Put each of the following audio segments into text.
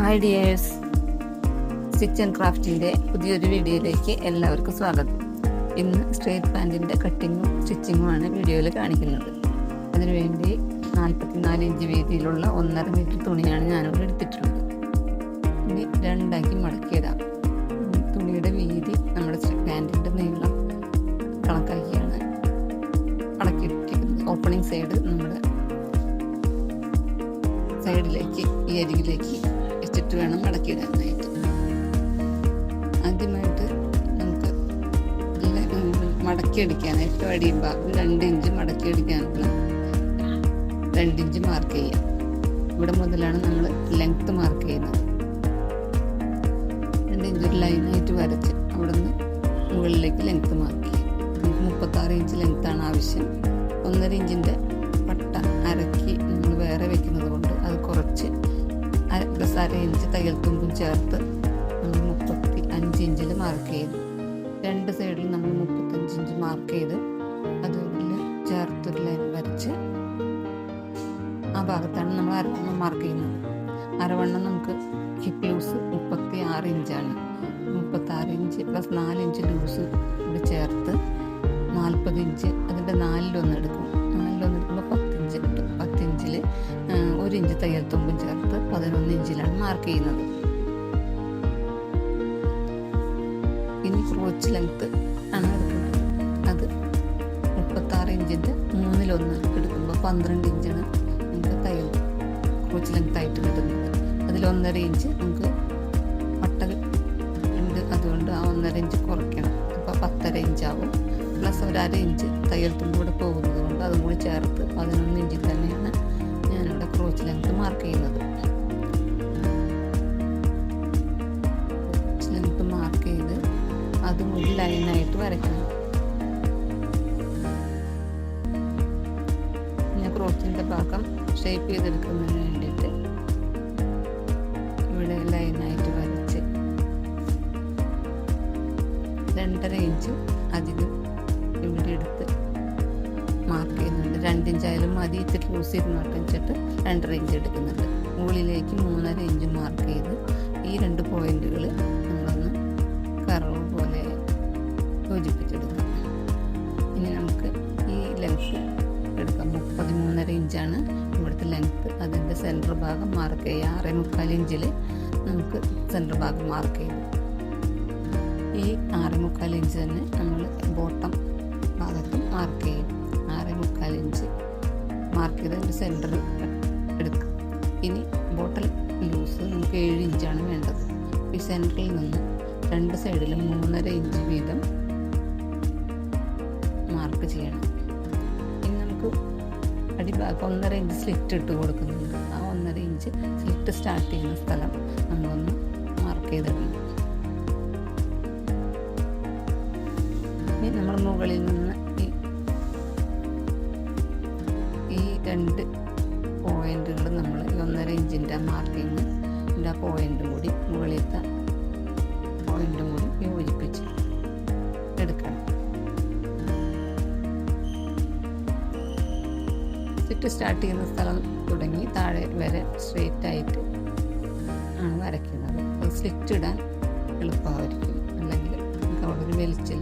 Hi dears, stitch and ക്രാഫ്റ്റിൻ്റെ പുതിയൊരു വീഡിയോയിലേക്ക് എല്ലാവർക്കും സ്വാഗതം. ഇന്ന് സ്ട്രേറ്റ് പാൻറ്റിൻ്റെ കട്ടിങ്ങും സ്റ്റിച്ചിങ്ങുമാണ് വീഡിയോയിൽ കാണിക്കുന്നത്. അതിനുവേണ്ടി 44 ഇഞ്ച് വീതിയിലുള്ള 1.5 മീറ്റർ തുണിയാണ് ഞാനിവിടെ എടുത്തിട്ടുള്ളത്. ഇനി രണ്ടാക്കി മടക്കിയിടാം. തുണിയുടെ വീതി നമ്മുടെ പാൻറ്റിൻ്റെ നീളം കണക്കാക്കിയാണ് മടക്കിയിട്ടിരിക്കുന്നത്. ഓപ്പണിംഗ് സൈഡ് നമ്മുടെ സൈഡിലേക്ക് ഈ അരികിലേക്ക് വെച്ചിട്ട് വേണം മടക്കിയിടാനായിട്ട്. ആദ്യമായിട്ട് നമുക്ക് മടക്കിയടിക്കാനായിട്ട് അടിഭാഗം 2 ഇഞ്ച് മടക്കിയടിക്കാനുള്ള 2 ഇഞ്ച് മാർക്ക് ചെയ്യാം. ഇവിടെ മുതലാണ് നമ്മൾ ലെങ്ത്ത് മാർക്ക് ചെയ്യുന്നത്. 2 ഇഞ്ച് ഒരു ലൈനായിട്ട് വരച്ച് അവിടെ നിന്ന് മുകളിലേക്ക് ലെങ്ത്ത് മാർക്ക് ചെയ്യാം. നമുക്ക് 36 ഇഞ്ച് ലെങ്ത്താണ് ആവശ്യം. 1.5 ഇഞ്ചിൻ്റെ പട്ട അരക്കി നമ്മൾ വേറെ വെക്കുന്നത് കൊണ്ട് അത് കുറച്ച് പ്ലസ് 1/2 ഇഞ്ച് തയ്യൽ തുമ്പും ചേർത്ത് നമ്മൾ 35 ഇഞ്ചിൽ മാർക്ക് ചെയ്തു. 2 സൈഡിൽ നമ്മൾ 35 ഇഞ്ച് മാർക്ക് ചെയ്ത് അതിൽ ചേർത്തൊരു ലൈൻ വരച്ച് ആ ഭാഗത്താണ് നമ്മൾ അരവണ്ണം മാർക്ക് ചെയ്യുന്നത്. അരവണ്ണം നമുക്ക് ഹിപ്പ് ലൂസ് 36 ഇഞ്ചാണ്. 36 ഇഞ്ച് പ്ലസ് 4 ഇഞ്ച് ലൂസ് കൂടി ചേർത്ത് 40 ഇഞ്ച് അതിൻ്റെ 4-1 എടുക്കും. 4-1 എടുക്കുമ്പോൾ 10 ഇഞ്ച് കിട്ടും. 10 ഇഞ്ചിൽ 1 ഇഞ്ച് തയ്യൽ തുമ്പും ചേർത്ത് 11 ഇഞ്ചിലാണ് മാർക്ക് ചെയ്യുന്നത്. ഇനി ക്രോച്ച് ലെങ്ത്ത് ആണ് എടുക്കുന്നത്. അത് 36 ഇഞ്ചിൻ്റെ 3-1 എടുക്കുമ്പോൾ 12 ഇഞ്ചാണ് നമുക്ക് തയ്യൽ ക്രോച്ച് ലെങ്ത്ത് ആയിട്ട് കിട്ടുന്നത്. അതിൽ 1.5 ഇഞ്ച് നമുക്ക് പട്ടൽ ഉണ്ട്, അതുകൊണ്ട് ആ 1.5 ഇഞ്ച് കുറയ്ക്കണം. അപ്പോൾ 10.5 ഇഞ്ചാവും. പ്ലസ് 1/2 ഇഞ്ച് തയ്യൽ തുമ്പ് കൂടെ പോകുന്നത് കൊണ്ട് അതും കൂടി ചേർത്ത് 11 ഇഞ്ചിൽ തന്നെയാണ് ഞാനിവിടെ ക്രോച്ച് ലെങ്ത്ത് മാർക്ക് ചെയ്യുന്നത്. ക്രോച്ച് ലെങ്ത്ത് മാർക്ക് ചെയ്ത് അതും ഒരു ലൈനായിട്ട് വരയ്ക്കണം. ഞാൻ ക്രോച്ചിൻ്റെ ഭാഗം ഷേപ്പ് ചെയ്തെടുക്കുന്നതിന് വേണ്ടിയിട്ട് ഇവിടെ ലൈനായിട്ട് വരച്ച് 2.5 ഇഞ്ച് അധികം ഇവിടെ എടുത്ത് മാർക്ക് ചെയ്യുന്നുണ്ട്. 2 ഇഞ്ചായാലും മതി, ഇത്തിരി ലൂസ് ഇരുന്നോട്ട് വെച്ചിട്ട് 2.5 ഇഞ്ച് എടുക്കുന്നുണ്ട്. മുകളിലേക്ക് 3.5 ഇഞ്ച് മാർക്ക് ചെയ്ത് ഈ 2 പോയിന്റുകൾ നമ്മളൊന്ന് കർവ് പോലെ യോജിപ്പിച്ചെടുക്കാം. ഇനി നമുക്ക് ഈ ലെങ്ത്ത് എടുക്കാം. 33.5 ഇഞ്ചാണ് ഇവിടുത്തെ ലെങ്ത്ത്. അതിൻ്റെ സെൻറ്റർ ഭാഗം മാർക്ക് ചെയ്യുക. 6.25 ഇഞ്ചിൽ നമുക്ക് സെൻറ്റർ ഭാഗം മാർക്ക് ചെയ്തു. ഈ 6.25 ഇഞ്ച് തന്നെ നമ്മൾ ബോട്ടം ഭാഗത്തും മാർക്ക് ചെയ്യും. 6.25 ഇഞ്ച് മാർക്ക് ചെയ്ത് അതിൻ്റെ സെൻറ്റർ എടുക്കുക. ഇനി ബോട്ടൽ ലൂസ് നമുക്ക് 7 ഇഞ്ചാണ് വേണ്ടത്. ഈ സെൻറ്ററിൽ നിന്ന് 2 സൈഡിലും 3.5 ഇഞ്ച് വീതം മാർക്ക് ചെയ്യണം. ഇനി നമുക്ക് അടിഭാഗം 1.5 ഇഞ്ച് സ്ലിറ്റ് ഇട്ട് കൊടുക്കുന്നുണ്ട്. ആ 1.5 ഇഞ്ച് സ്ലിറ്റ് സ്റ്റാർട്ട് ചെയ്യുന്ന സ്ഥലം നമ്മളൊന്ന് മാർക്ക് ചെയ്തിടണം. നമ്മൾ മുകളിൽ നിന്ന് ഈ 2 പോയിന്റുകൾ നമ്മൾ 1.5 ഇഞ്ചിൻ്റെ മാർക്കിങ്ങിൻ്റെ ആ പോയിന്റും കൂടി മുകളിലത്തെ പോയിന്റും കൂടി യോജിപ്പിച്ച് എടുക്കണം. ചുറ്റും സ്റ്റാർട്ട് ചെയ്യുന്ന സ്ഥലം തുടങ്ങി താഴെ വരെ സ്ട്രെയിറ്റ് ആയിട്ട് ആണ് വരയ്ക്കുന്നത്. അത് സ്ലിറ്റ് ഇടാൻ എളുപ്പമായിരിക്കും. അല്ലെങ്കിൽ നമുക്ക് അവിടെ ഒരു വെളിച്ചിൽ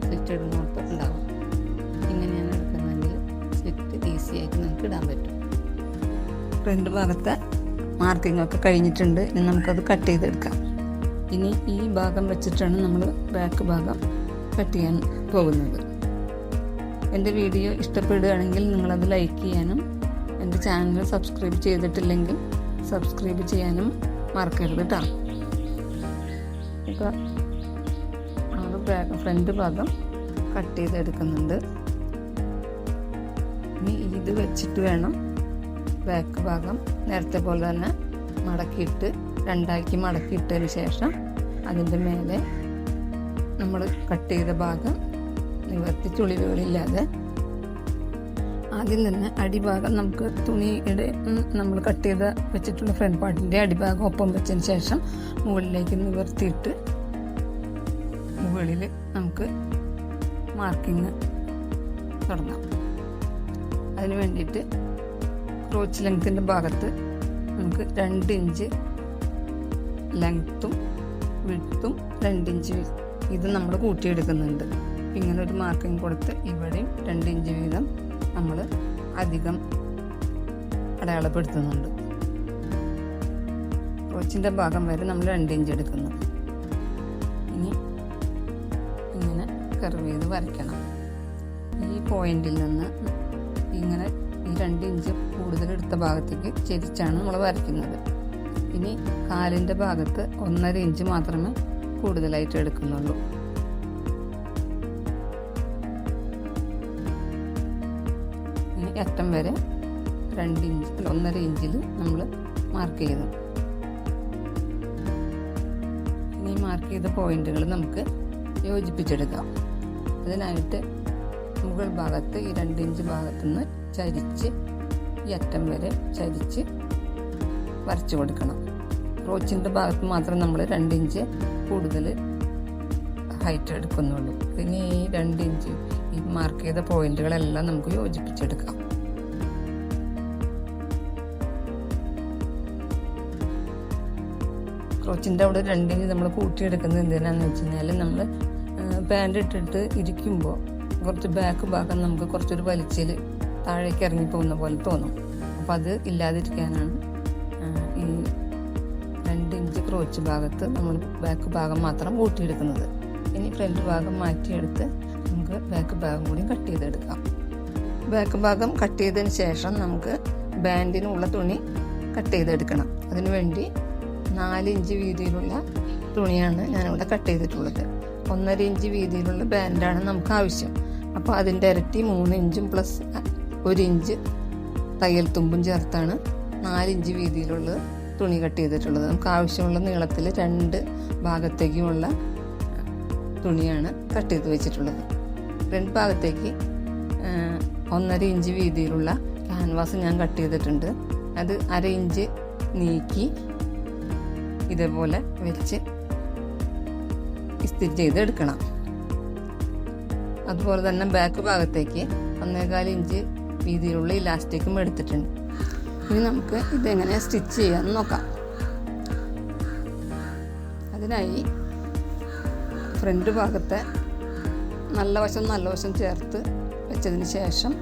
സ്ലിറ്റ് ഇടുന്നോട്ട് ഉണ്ടാവും. ഇങ്ങനെയാണ് എടുക്കുന്നതെങ്കിൽ സ്ലിറ്റ് ഈസി ആയിട്ട് നമുക്ക് ഇടാൻ പറ്റും. ഫ്രണ്ട് ഭാഗത്തെ മാർക്കിംഗ് ഒക്കെ കഴിഞ്ഞിട്ടുണ്ട്. ഇനി നമുക്കത് കട്ട് ചെയ്തെടുക്കാം. ഇനി ഈ ഭാഗം വെച്ചിട്ടാണ് നമ്മൾ ബാക്ക് ഭാഗം കട്ട് ചെയ്യാൻ പോകുന്നത്. എൻ്റെ വീഡിയോ ഇഷ്ടപ്പെടുകയാണെങ്കിൽ നിങ്ങളത് ലൈക്ക് ചെയ്യാനും എൻ്റെ ചാനൽ സബ്സ്ക്രൈബ് ചെയ്തിട്ടില്ലെങ്കിൽ സബ്സ്ക്രൈബ് ചെയ്യാനും മറക്കരുത് കേട്ടോ. ഇപ്പോൾ ഫ്രണ്ട് ഭാഗം കട്ട് ചെയ്തെടുക്കുന്നുണ്ട്. ഇനി ഇത് വെച്ചിട്ട് വേണം ബാക്ക് ഭാഗം നേരത്തെ പോലെ തന്നെ മടക്കിയിട്ട് 2 മടക്കിയിട്ടതിന് ശേഷം അതിൻ്റെ മേലെ നമ്മൾ കട്ട് ചെയ്ത ഭാഗം നിവർത്തി ചുളിവുകളില്ലാതെ ആദ്യം തന്നെ അടിഭാഗം നമുക്ക് തുണിയുടെ നമ്മൾ കട്ട് ചെയ്ത് വെച്ചിട്ടുള്ള ഫ്രണ്ട് പാർട്ടിൻ്റെ അടിഭാഗം ഒപ്പം വെച്ചതിന് ശേഷം മുകളിലേക്ക് നിവർത്തിയിട്ട് മുകളിൽ നമുക്ക് മാർക്കിങ് തുടങ്ങാം. അതിന് വേണ്ടിയിട്ട് ക്രോച്ച് ലെങ്ത്തിൻ്റെ ഭാഗത്ത് നമുക്ക് 2 ഇഞ്ച് ലെങ്ത്തും വിഡ്ത്തും 2 ഇഞ്ച് ഇത് നമ്മൾ കൂട്ടിയെടുക്കുന്നുണ്ട്. ഇങ്ങനെ ഒരു മാർക്കിങ് കൊടുത്ത് ഇവിടെയും 2 ഇഞ്ച് വീതം നമ്മൾ അധികം അടയാളപ്പെടുത്തുന്നുണ്ട്. ക്രോച്ചിൻ്റെ ഭാഗം വരെ നമ്മൾ 2 ഇഞ്ച് എടുക്കുന്നു. ഇനി ഇങ്ങനെ കർവ് ചെയ്ത് വരയ്ക്കണം. ഈ പോയിന്റിൽ നിന്ന് ഇങ്ങനെ ഈ 2 ഇഞ്ച് കൂടുതൽ എടുത്ത ഭാഗത്തേക്ക് ചെരിച്ചാണ് നമ്മൾ വരയ്ക്കുന്നത്. ഇനി കാലിൻ്റെ ഭാഗത്ത് 1.5 ഇഞ്ച് മാത്രമേ കൂടുതലായിട്ട് എടുക്കുന്നുള്ളൂ. ഇനി അറ്റം വരെ 2 ഇഞ്ച് 1.5 ഇഞ്ചിൽ നമ്മൾ മാർക്ക് ചെയ്തു. ഇനി മാർക്ക് ചെയ്ത പോയിന്റുകൾ നമുക്ക് യോജിപ്പിച്ചെടുക്കാം. അതിനായിട്ട് മുകൾ ഭാഗത്ത് ഈ 2 ഇഞ്ച് ഭാഗത്തുനിന്ന് ചരിച്ച് ഈ അറ്റം വരെ ചരിച്ച് വരച്ചു കൊടുക്കണം. ക്രോച്ചിൻ്റെ ഭാഗത്ത് മാത്രം നമ്മൾ 2 ഇഞ്ച് കൂടുതൽ ഹൈറ്റ് എടുക്കുന്നുള്ളൂ. ഇനി ഈ 2 ഇഞ്ച് ഈ മാർക്ക് ചെയ്ത പോയിന്റുകളെല്ലാം നമുക്ക് യോജിപ്പിച്ചെടുക്കാം. ക്രോച്ചിൻ്റെ അവിടെ 2 ഇഞ്ച് നമ്മൾ കൂട്ടിയെടുക്കുന്നത് എന്തിനാണെന്ന് വെച്ച് കഴിഞ്ഞാൽ നമ്മൾ പാൻറ് ഇട്ടിട്ട് ഇരിക്കുമ്പോൾ കുറച്ച് ബാക്ക് ഭാഗം നമുക്ക് കുറച്ചൊരു വലിച്ചിൽ താഴേക്ക് ഇറങ്ങി പോകുന്ന പോലെ തോന്നും. അപ്പോൾ അത് ഇല്ലാതിരിക്കാനാണ് ഈ 2 ഇഞ്ച് ക്രോച്ച് ഭാഗത്ത് നമ്മൾ ബാക്ക് ഭാഗം മാത്രം കൂട്ടിയെടുക്കുന്നത്. ഇനി ഫ്രണ്ട് ഭാഗം മാറ്റിയെടുത്ത് നമുക്ക് ബാക്ക് ഭാഗം കൂടി കട്ട് ചെയ്തെടുക്കാം. ബാക്ക് ഭാഗം കട്ട് ചെയ്തതിന് ശേഷം നമുക്ക് ബാൻഡിനുള്ള തുണി കട്ട് ചെയ്തെടുക്കണം. അതിനുവേണ്ടി 4 ഇഞ്ച് വീതിയിലുള്ള തുണിയാണ് ഞാനിവിടെ കട്ട് ചെയ്തിട്ടുള്ളത്. 1.5 ഇഞ്ച് വീതിയിലുള്ള ബാൻഡാണ് നമുക്ക് ആവശ്യം. അപ്പോൾ അതിൻ്റെ ഇരട്ടി 3 ഇഞ്ചും പ്ലസ് 1 ഇഞ്ച് തയ്യൽ തുമ്പും ചേർത്താണ് 4 ഇഞ്ച് വീതിയിലുള്ള തുണി കട്ട് ചെയ്തിട്ടുള്ളത്. നമുക്ക് ആവശ്യമുള്ള നീളത്തിൽ 2 ഭാഗത്തേക്കുമുള്ള തുണിയാണ് കട്ട് ചെയ്ത് വെച്ചിട്ടുള്ളത്. ഫ്രണ്ട് ഭാഗത്തേക്ക് 1.5 ഇഞ്ച് വീതിയിലുള്ള ക്യാൻവാസ് ഞാൻ കട്ട് ചെയ്തിട്ടുണ്ട്. അത് 1/2 ഇഞ്ച് നീക്കി ഇതേപോലെ വെച്ച് ഇസ്തിരി ചെയ്ത് എടുക്കണം. അതുപോലെ തന്നെ ബാക്ക് ഭാഗത്തേക്ക് 1.25 ഇഞ്ച് വീതിയിലുള്ള ഇലാസ്റ്റിക്കും എടുത്തിട്ടുണ്ട്. ഇനി നമുക്ക് ഇതെങ്ങനെ സ്റ്റിച്ച് ചെയ്യാമെന്ന് നോക്കാം. അതിനായി ഫ്രണ്ട് ഭാഗത്തെ നല്ല വശം ചേർത്ത് വെച്ചതിന് ശേഷം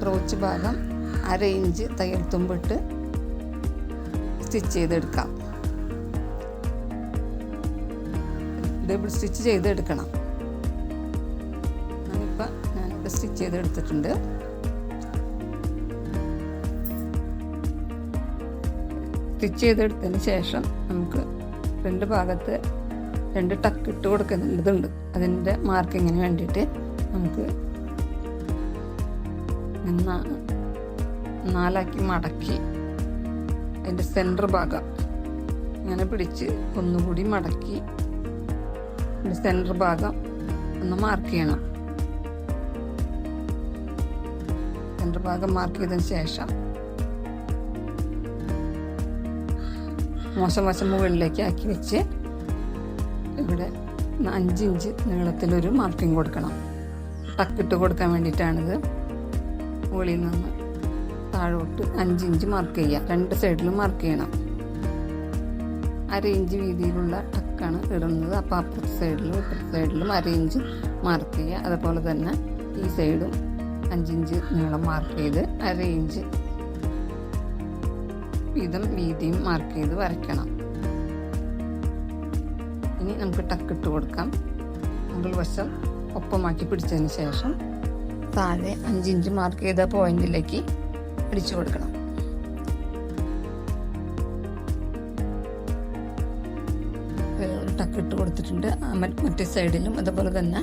ക്രോച്ച് ഭാഗം 1/2 ഇഞ്ച് തയ്യൽ തുമ്പിട്ട് സ്റ്റിച്ച് ചെയ്തെടുക്കാം. ഡബിൾ സ്റ്റിച്ച് ചെയ്തെടുക്കണം. ഞാനിവിടെ സ്റ്റിച്ച് ചെയ്തെടുത്തിട്ടുണ്ട്. സ്റ്റിച്ച് ചെയ്തെടുത്തതിന് ശേഷം നമുക്ക് ഫ്രണ്ട് ഭാഗത്ത് 2 ടക്ക് ഇട്ട് കൊടുക്കേണ്ടതുണ്ട്. അതിൻ്റെ മാർക്കിങ്ങിന് വേണ്ടിയിട്ട് നമുക്ക് 4 മടക്കി അതിൻ്റെ സെൻറ്റർ ഭാഗം ഇങ്ങനെ പിടിച്ച് ഒന്നുകൂടി മടക്കി സെൻറ്റർ ഭാഗം ഒന്ന് മാർക്ക് ചെയ്യണം. സെൻറ്റർ ഭാഗം മാർക്ക് ചെയ്തതിന് ശേഷം മോശം വശം മുകളിലേക്ക് ആക്കി വെച്ച് ഇവിടെ 5 ഇഞ്ച് നീളത്തിലൊരു മാർക്കിങ് കൊടുക്കണം. ടക്കിട്ട് കൊടുക്കാൻ വേണ്ടിയിട്ടാണിത്. മുകളിൽ നിന്ന് താഴോട്ട് 5 ഇഞ്ച് മാർക്ക് ചെയ്യുക. 2 സൈഡിലും മാർക്ക് ചെയ്യണം. 1/2 ഇഞ്ച് വീതിയിലുള്ള ടക്കാണ് ഇടുന്നത്. അപ്പോൾ അപ്പുറത്തെ സൈഡിലും ഇപ്പുറത്തെ സൈഡിലും 1/2 ഇഞ്ച് മാർക്ക് ചെയ്യുക. അതുപോലെ തന്നെ ഈ സൈഡും 5 ഇഞ്ച് നീളം മാർക്ക് ചെയ്ത് 1/2 ഇഞ്ച് വീതം വീതിയും മാർക്ക് ചെയ്ത് വരയ്ക്കണം. ഇനി നമുക്ക് ടക്കിട്ട് കൊടുക്കാം. മുകൾ വശം ഒപ്പമാക്കി പിടിച്ചതിന് ശേഷം താഴെ 5 ഇഞ്ച് മാർക്ക് ചെയ്ത പോയിന്റിലേക്ക് അടിച്ചു കൊടുക്കണം. ഒരു ടക്കിട്ട് കൊടുത്തിട്ടുണ്ട്. മറ്റേ സൈഡിലും അതുപോലെ തന്നെ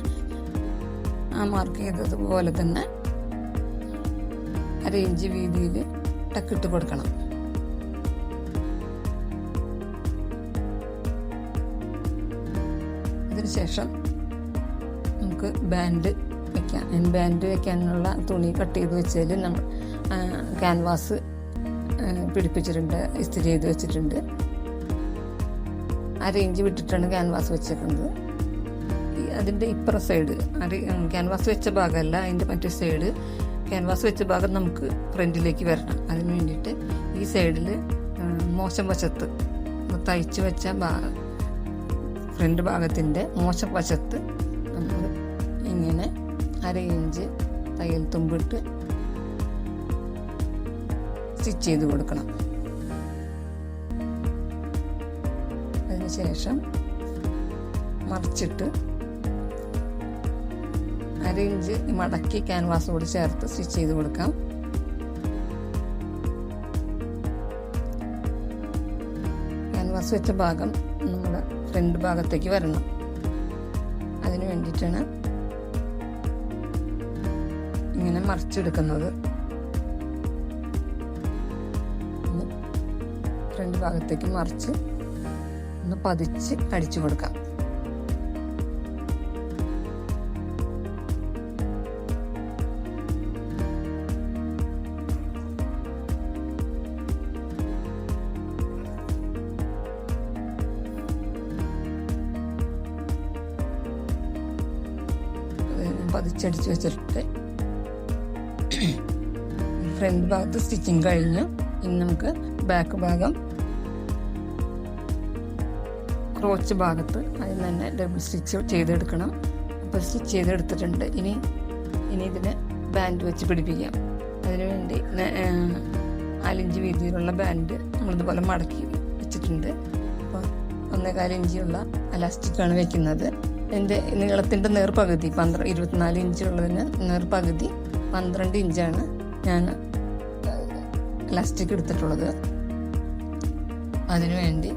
ആ മാർക്ക് ചെയ്തതുപോലെ തന്നെ 1/2 ഇഞ്ച് വീതിയിൽ ടക്കിട്ട് കൊടുക്കണം. അതിനുശേഷം നമുക്ക് ബാൻഡ് വയ്ക്കാം. ബാൻഡ് വയ്ക്കാനുള്ള തുണി കട്ട് ചെയ്ത് വെച്ചതിൽ നമ്മൾ ക്യാൻവാസ് പിടിപ്പിച്ചിട്ടുണ്ട്, ഇസ്തിരി ചെയ്ത് വെച്ചിട്ടുണ്ട്. 1/2 ഇഞ്ച് വിട്ടിട്ടാണ് ക്യാൻവാസ് വെച്ചേക്കുന്നത്. അതിൻ്റെ ഇപ്പുറ സൈഡ് ക്യാൻവാസ് വെച്ച ഭാഗമല്ല, അതിൻ്റെ മറ്റേ സൈഡ് ക്യാൻവാസ് വെച്ച ഭാഗം നമുക്ക് ഫ്രണ്ടിലേക്ക് വരണം. അതിന് വേണ്ടിയിട്ട് ഈ സൈഡിൽ മോശം വശത്ത് തയ്ച്ച് വെച്ച ഫ്രണ്ട് ഭാഗത്തിൻ്റെ മോശവശത്ത് നമ്മൾ ഇങ്ങനെ 1/2 ഇഞ്ച് തയ്യൽ തുമ്പിട്ട് സ്റ്റിച്ച് ചെയ്ത് കൊടുക്കണം. അതിനുശേഷം മറിച്ചിട്ട് 1/2 ഇഞ്ച് മടക്കി ക്യാൻവാസോട് ചേർത്ത് സ്റ്റിച്ച് ചെയ്ത് കൊടുക്കാം. ക്യാൻവാസ് വെച്ച ഭാഗം നമ്മുടെ ഫ്രണ്ട് ഭാഗത്തേക്ക് വരണം. അതിന് വേണ്ടിയിട്ടാണ് ഇങ്ങനെ മറിച്ചെടുക്കുന്നത്. ഫ്രണ്ട് ഭാഗത്തേക്ക് മറിച്ച് ഒന്ന് പതിച്ച് അടിച്ചു കൊടുക്കാം. പതിച്ചടിച്ച് വെച്ചിട്ട് ഫ്രണ്ട് ഭാഗത്ത് സ്റ്റിച്ചിങ് കഴിഞ്ഞു. ഇനി നമുക്ക് ബാക്ക് ഭാഗം ക്രോച്ച് ഭാഗത്ത് അതിന് തന്നെ ഡബിൾ സ്റ്റിച്ച് ചെയ്തെടുക്കണം. അപ്പോൾ സ്റ്റിച്ച് ചെയ്തെടുത്തിട്ടുണ്ട്. ഇനി ഇതിന് ബാൻഡ് വെച്ച് പിടിപ്പിക്കാം. അതിനുവേണ്ടി 4 ഇഞ്ച് വീതിയിലുള്ള ബാൻഡ് നമ്മളിതുപോലെ മടക്കി വെച്ചിട്ടുണ്ട്. അപ്പോൾ 1.25 ഇഞ്ചുള്ള അലാസ്റ്റിക്കാണ് വെക്കുന്നത്. എൻ്റെ നീളത്തിൻ്റെ നേർപകുതി 24 ഇഞ്ചുള്ളതിന് നേർപകുതി 12 ഇഞ്ചാണ് ഞാൻ ഇലാസ്റ്റിക് എടുത്തിട്ടുള്ളത്. അതിനുവേണ്ടി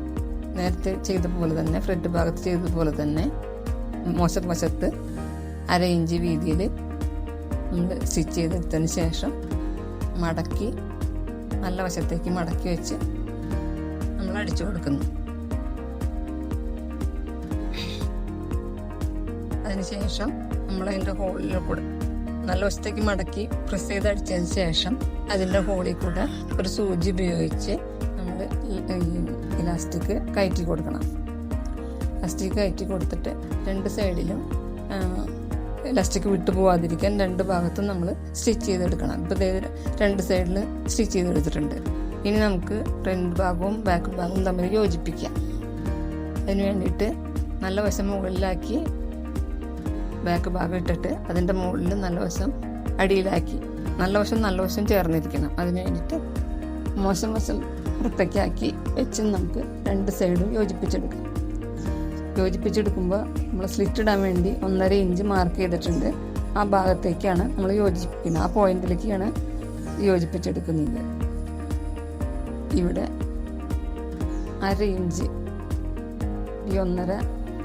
നേരത്തെ ചെയ്ത പോലെ തന്നെ ഫ്രണ്ട് ഭാഗത്ത് ചെയ്തതുപോലെ തന്നെ വശത്ത് 1/2 ഇഞ്ച് വീതിയിൽ നമ്മൾ സ്റ്റിച്ച് ചെയ്തെടുത്തതിന് ശേഷം മടക്കി നല്ല വശത്തേക്ക് മടക്കി വെച്ച് നമ്മൾ അടിച്ചു കൊടുക്കുന്നു. അതിനുശേഷം നമ്മൾ അതിൻ്റെ ഹോളിൽ കൂടെ നല്ല വശത്തേക്ക് മടക്കി പ്രസ് ചെയ്ത് അടിച്ചതിന് ശേഷം അതിൻ്റെ ഹോളിൽ കൂടെ ഒരു സൂചി ഉപയോഗിച്ച് നമ്മൾ ഇലാസ്റ്റിക് കയറ്റി കൊടുക്കണം. ഇലാസ്റ്റിക് കയറ്റി കൊടുത്തിട്ട് 2 സൈഡിലും ഇലാസ്റ്റിക് വിട്ടു പോവാതിരിക്കാൻ 2 ഭാഗത്തും നമ്മൾ സ്റ്റിച്ച് ചെയ്തെടുക്കണം. ഇപ്പോൾ 2 സൈഡിൽ സ്റ്റിച്ച് ചെയ്തെടുത്തിട്ടുണ്ട്. ഇനി നമുക്ക് ഫ്രണ്ട് ഭാഗവും ബാക്ക് ഭാഗവും തമ്മിൽ യോജിപ്പിക്കാം. അതിന് വേണ്ടിയിട്ട് നല്ല വശം മുകളിലാക്കി ബാക്ക് ഭാഗം ഇട്ടിട്ട് അതിൻ്റെ മുകളിൽ നല്ല വശം അടിയിലാക്കി നല്ല വശം ചേർന്നിരിക്കണം. അതിന് വേണ്ടിയിട്ട് മോശം വശം പുറത്തേക്കാക്കി വെച്ച് നമുക്ക് 2 സൈഡും യോജിപ്പിച്ചെടുക്കുമ്പോൾ നമ്മൾ സ്ലിറ്റ് ഇടാൻ വേണ്ടി 1.5 ഇഞ്ച് മാർക്ക് ചെയ്തിട്ടുണ്ട്. ആ ഭാഗത്തേക്കാണ് നമ്മൾ യോജിപ്പിക്കുന്നത്. ആ പോയിന്റിലേക്കാണ് യോജിപ്പിച്ചെടുക്കുന്നത്. ഇവിടെ 1/2 ഇഞ്ച് ഈ 1.5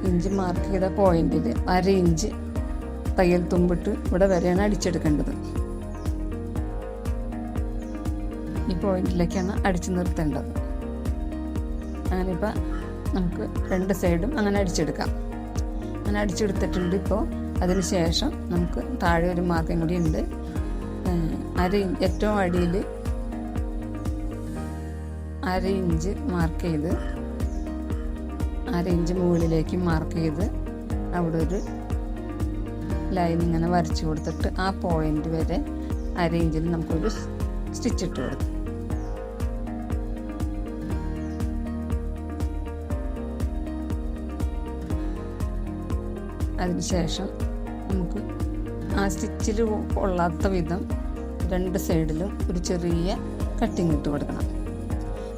ഇഞ്ച് മാർക്ക് ചെയ്ത പോയിന്റിൽ 1/2 ഇഞ്ച് തയ്യൽ തുമ്പിട്ട് ഇവിടെ വരെയാണ് അടിച്ചെടുക്കേണ്ടത്. ഈ പോയിന്റിലേക്കാണ് അടിച്ചു നിർത്തേണ്ടത്. അങ്ങനെയിപ്പോൾ നമുക്ക് 2 സൈഡും അങ്ങനെ അടിച്ചെടുക്കാം. അങ്ങനെ അടിച്ചെടുത്തിട്ടുണ്ട്. ഇപ്പോൾ അതിന് ശേഷം നമുക്ക് താഴെ ഒരു മാർക്കും കൂടി ഉണ്ട്. 1/2 ഇഞ്ച് ഏറ്റവും അടിയിൽ 1/2 ഇഞ്ച് മാർക്ക് ചെയ്ത് 1/2 ഇഞ്ച് മുകളിലേക്ക് മാർക്ക് ചെയ്ത് അവിടെ ഒരു ലൈൻ ഇങ്ങനെ വരച്ചു കൊടുത്തിട്ട് ആ പോയിന്റ് വരെ 1/2 ഇഞ്ചിൽ നമുക്കൊരു സ്റ്റിച്ച് ഇട്ട് കൊടുക്കും. അതിനുശേഷം നമുക്ക് ആ സ്റ്റിച്ചിൽ കൊള്ളാത്ത വിധം 2 സൈഡിലും ഒരു ചെറിയ കട്ടിങ് ഇട്ട് കൊടുക്കണം.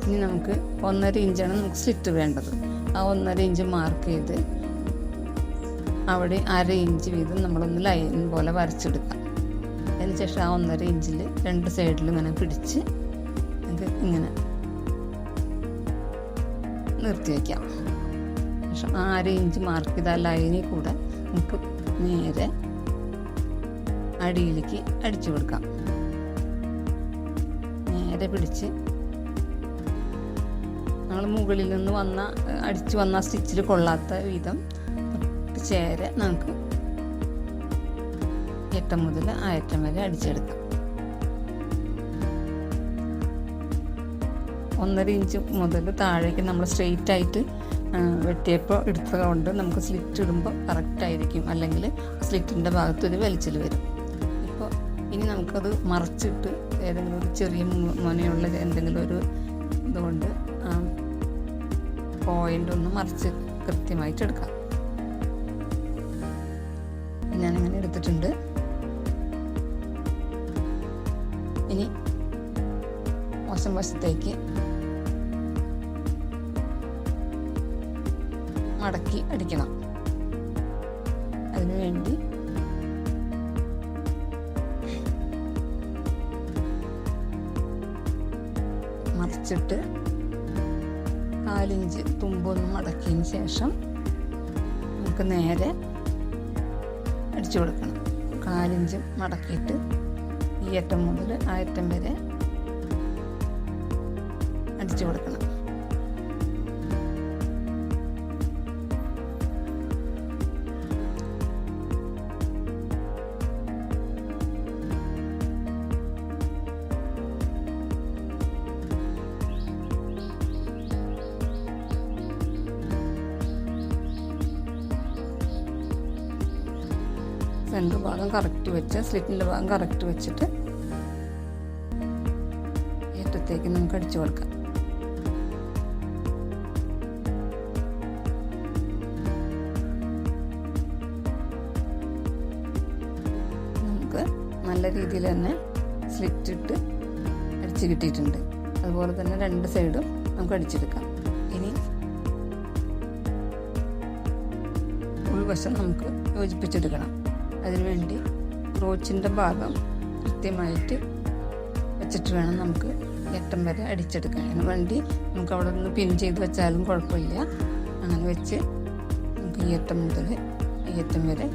ഇനി നമുക്ക് 1.5 ഇഞ്ചാണ് നമുക്ക് സ്ലിറ്റ് വേണ്ടത്. ആ 1.5 ഇഞ്ച് മാർക്ക് ചെയ്ത് അവിടെ 1/2 ഇഞ്ച് വീതം നമ്മളൊന്ന് ലൈൻ പോലെ വരച്ചെടുക്കാം. അതിനുശേഷം ആ 1.5 ഇഞ്ചിൽ 2 സൈഡിലും ഇങ്ങനെ പിടിച്ച് നമുക്ക് ഇങ്ങനെ നിർത്തി വയ്ക്കാം. ശേഷം 1/2 ഇഞ്ച് മാർക്ക് ചെയ്ത ആ ലൈനിൽ കൂടെ നമുക്ക് നേരെ അടിയിലേക്ക് അടിച്ചു കൊടുക്കാം. നേരെ പിടിച്ച് നമ്മൾ മുകളിൽ നിന്ന് അടിച്ചു വന്ന സ്റ്റിച്ചിൽ കൊള്ളാത്ത വിധം ചേരെ നമുക്ക് അറ്റം മുതൽ ആ അറ്റം വരെ അടിച്ചെടുക്കാം. 1.5 ഇഞ്ച് മുതൽ താഴേക്ക് നമ്മൾ സ്ട്രെയിറ്റ് ആയിട്ട് വെട്ടിയപ്പോൾ എടുത്തത് കൊണ്ട് നമുക്ക് സ്ലിറ്റ് ഇടുമ്പോൾ കറക്റ്റായിരിക്കും. അല്ലെങ്കിൽ സ്ലിറ്റിൻ്റെ ഭാഗത്ത് ഒരു വലിച്ചിൽ വരും. ഇപ്പോൾ ഇനി നമുക്കത് മറിച്ചിട്ട് ഏതെങ്കിലും ഒരു ചെറിയ മുനയുള്ള എന്തെങ്കിലും ഒരു ഇതുകൊണ്ട് പോയിന്റ് ഒന്ന് മറിച്ച് കൃത്യമായിട്ട് എടുക്കാം. ഞാനങ്ങനെ എടുത്തിട്ടുണ്ട്. ഇനി മോശം വശത്തേക്ക് മടക്കി അടിക്കണം. അതിനുവേണ്ടി മറിച്ചിട്ട് 4 ഇഞ്ച് തുമ്പൊന്ന് മടക്കിയതിന് ശേഷം നമുക്ക് നേരെ അടിച്ചു കൊടുക്കണം. 4 ഇഞ്ച് മടക്കിയിട്ട് ഈ അറ്റം മുതൽ ആ അറ്റം വരെ അടിച്ചു കൊടുക്കണം. സെൻറ്റർ ഭാഗം കറക്റ്റ് വെച്ച് സ്ലിറ്റിൻ്റെ ഭാഗം കറക്റ്റ് വെച്ചിട്ട് ഏറ്റത്തേക്ക് നമുക്ക് അടിച്ചു കൊടുക്കാം. നമുക്ക് നല്ല രീതിയിൽ തന്നെ സ്ലിറ്റ് ഇട്ട് അടിച്ച് കിട്ടിയിട്ടുണ്ട്. അതുപോലെ തന്നെ 2 സൈഡും നമുക്ക് അടിച്ചെടുക്കാം. ഇനി ഉൾവശം നമുക്ക് യോജിപ്പിച്ചെടുക്കണം. അതിനുവേണ്ടി ക്രോച്ചിൻ്റെ ഭാഗം കൃത്യമായിട്ട് വെച്ചിട്ട് വേണം നമുക്ക് അറ്റം വരെ അടിച്ചെടുക്കാൻ. അതിന് വേണ്ടി നമുക്ക് അവിടെ നിന്ന് പിൻ ചെയ്ത് വെച്ചാലും കുഴപ്പമില്ല. അങ്ങനെ വെച്ച് നമുക്ക് ഈ അറ്റം മുതൽ ഈ അറ്റം വരെ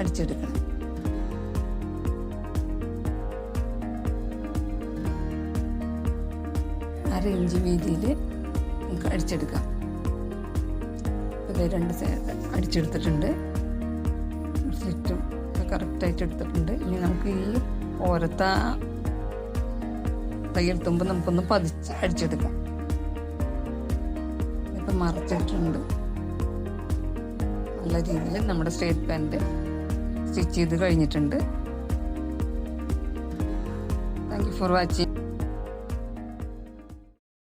അടിച്ചെടുക്കണം. അര ഇഞ്ച് വീതിയിൽ നമുക്ക് അടിച്ചെടുക്കാം. 2 സൈഡ് അടിച്ചെടുത്തിട്ടുണ്ട്. സ്ലിറ്റും കറക്റ്റായിട്ട് എടുത്തിട്ടുണ്ട്. ഇനി നമുക്ക് ഈ ഓരത്തെ തയ്യൽ തുമ്പ് നമുക്കൊന്ന് പതിച്ച് അടിച്ചെടുക്കാം. ഇപ്പം മറച്ചിട്ടുണ്ട്. നല്ല രീതിയിൽ നമ്മുടെ സ്ട്രേറ്റ് പാൻറ് സ്റ്റിച്ച് ചെയ്ത് കഴിഞ്ഞിട്ടുണ്ട്. Thank you for watching.